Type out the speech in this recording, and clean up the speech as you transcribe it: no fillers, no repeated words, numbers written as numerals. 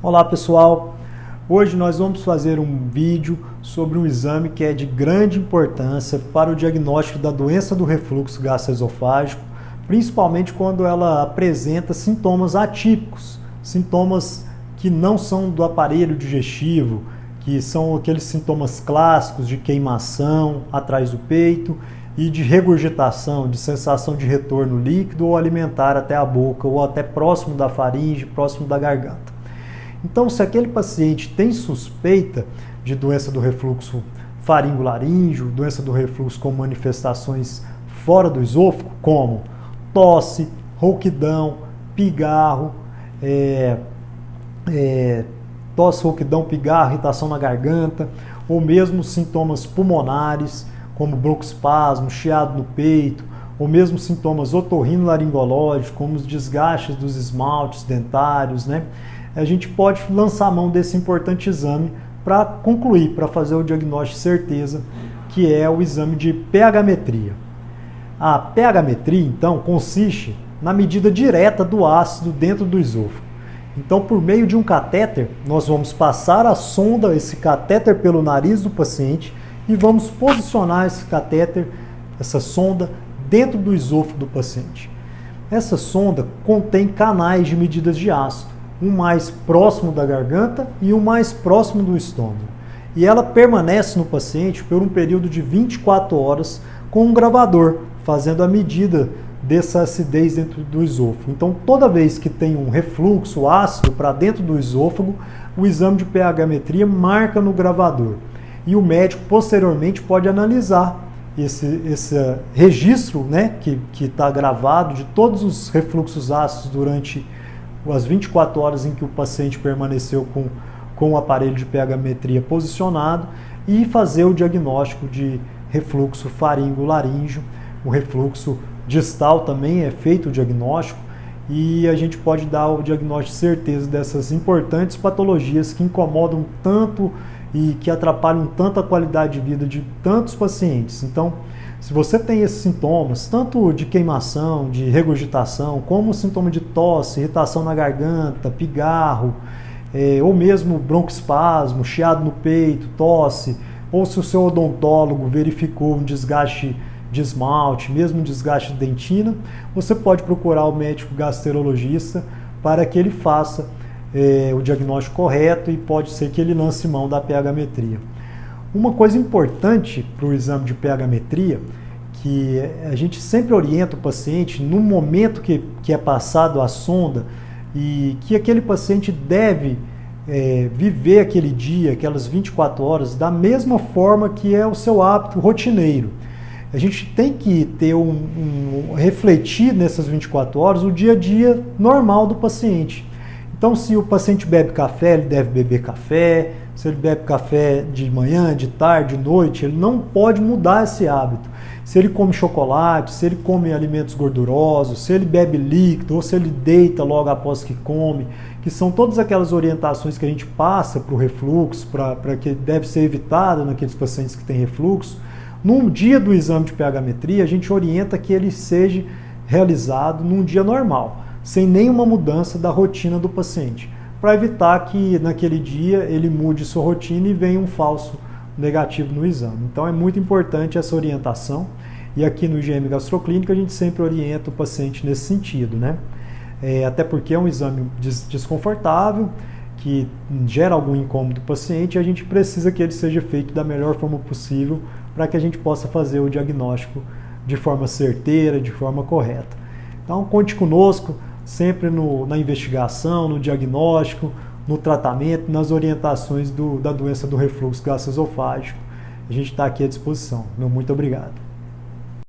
Olá pessoal, hoje nós vamos fazer um vídeo sobre um exame que é de grande importância para o diagnóstico da doença do refluxo gastroesofágico, principalmente quando ela apresenta sintomas atípicos, sintomas que não são do aparelho digestivo, que são aqueles sintomas clássicos de queimação atrás do peito e de regurgitação, de sensação de retorno líquido ou alimentar até a boca ou até próximo da faringe, próximo da garganta. Então, se aquele paciente tem suspeita de doença do refluxo faringo-laríngeo, doença do refluxo com manifestações fora do esôfago, como tosse, rouquidão, pigarro, tosse, rouquidão, pigarro, irritação na garganta, ou mesmo sintomas pulmonares, como broncoespasmo, chiado no peito, ou mesmo sintomas otorrinolaringológicos, como os desgastes dos esmaltes dentários, né? A gente pode lançar a mão desse importante exame para concluir, para fazer o diagnóstico de certeza, que é o exame de pH-metria. A pH-metria, então, consiste na medida direta do ácido dentro do esôfago. Então, por meio de um catéter, nós vamos passar a sonda, esse catéter pelo nariz do paciente e vamos posicionar esse catéter, essa sonda, dentro do esôfago do paciente. Essa sonda contém canais de medidas de ácido, um mais próximo da garganta e um mais próximo do estômago. E ela permanece no paciente por um período de 24 horas com um gravador, fazendo a medida dessa acidez dentro do esôfago. Então, toda vez que tem um refluxo ácido para dentro do esôfago, o exame de pH-metria marca no gravador. E o médico, posteriormente, pode analisar esse registro, né, que está gravado de todos os refluxos ácidos durante as 24 horas em que o paciente permaneceu com o aparelho de pH-metria posicionado e fazer o diagnóstico de refluxo faringo-laríngeo. O refluxo distal também é feito o diagnóstico e a gente pode dar o diagnóstico de certeza dessas importantes patologias que incomodam tanto e que atrapalham tanto a qualidade de vida de tantos pacientes. Então, se você tem esses sintomas, tanto de queimação, de regurgitação, como sintoma de tosse, irritação na garganta, pigarro, ou mesmo broncoespasmo, chiado no peito, tosse, ou se o seu odontólogo verificou um desgaste de esmalte, mesmo um desgaste de dentina, você pode procurar o médico gastroenterologista para que ele faça o diagnóstico correto e pode ser que ele lance mão da pH-metria. Uma coisa importante para o exame de pH-metria, que a gente sempre orienta o paciente no momento que é passado a sonda e que aquele paciente deve viver aquele dia, aquelas 24 horas, da mesma forma que é o seu hábito rotineiro. A gente tem que ter refletir nessas 24 horas o dia a dia normal do paciente. Então, se o paciente bebe café, ele deve beber café. Se ele bebe café de manhã, de tarde, de noite, ele não pode mudar esse hábito. Se ele come chocolate, se ele come alimentos gordurosos, se ele bebe líquido ou se ele deita logo após que come, que são todas aquelas orientações que a gente passa para o refluxo, para que deve ser evitado naqueles pacientes que têm refluxo. Num dia do exame de pH-metria, a gente orienta que ele seja realizado num dia normal, sem nenhuma mudança da rotina do paciente, para evitar que naquele dia ele mude sua rotina e venha um falso negativo no exame. Então é muito importante essa orientação e aqui no IgM Gastroclínica a gente sempre orienta o paciente nesse sentido, né? Até porque é um exame desconfortável, que gera algum incômodo do paciente e a gente precisa que ele seja feito da melhor forma possível para que a gente possa fazer o diagnóstico de forma certeira, de forma correta. Então conte conosco sempre na investigação, no diagnóstico, no tratamento, nas orientações da doença do refluxo gastroesofágico. A gente está aqui à disposição. Muito obrigado.